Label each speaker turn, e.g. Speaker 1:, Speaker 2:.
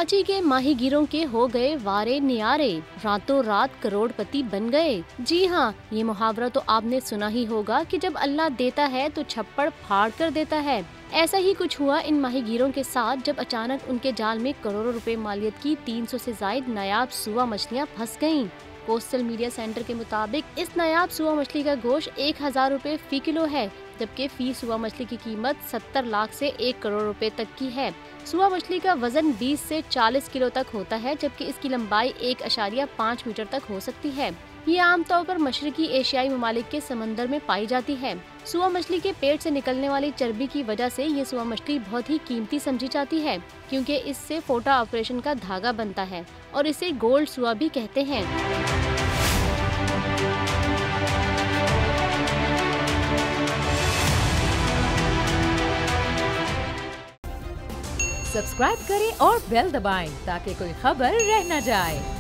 Speaker 1: कराची के माहीगीरों के हो गए वारे नियारे, रातों रात करोड़पति बन गए। जी हाँ, ये मुहावरा तो आपने सुना ही होगा कि जब अल्लाह देता है तो छप्पड़ फाड़ कर देता है। ऐसा ही कुछ हुआ इन माहीगीरों के साथ जब अचानक उनके जाल में करोड़ों रुपए मालियत की 300 से जायद नायाब सुआ मछलियाँ फंस गयीं। कोस्टल मीडिया सेंटर के मुताबिक इस नायाब सुआ मछली का गोश्त 1000 रुपए फी किलो है, जबकि फी सुआ मछली की कीमत 70 लाख से 1 करोड़ रुपए तक की है। सुआ मछली का वजन 20 से 40 किलो तक होता है, जबकि इसकी लंबाई 1.5 मीटर तक हो सकती है। ये आमतौर पर मशरकी एशियाई ममालिक के समंदर में पाई जाती है। सुआ मछली के पेट से निकलने वाली चर्बी की वजह से ये सुआ मछली बहुत ही कीमती समझी जाती है, क्योंकि इससे फोटा ऑपरेशन का धागा बनता है और इसे गोल्ड सुआ भी कहते हैं।
Speaker 2: सब्सक्राइब करें और बेल दबाएं ताकि कोई खबर रह न जाए।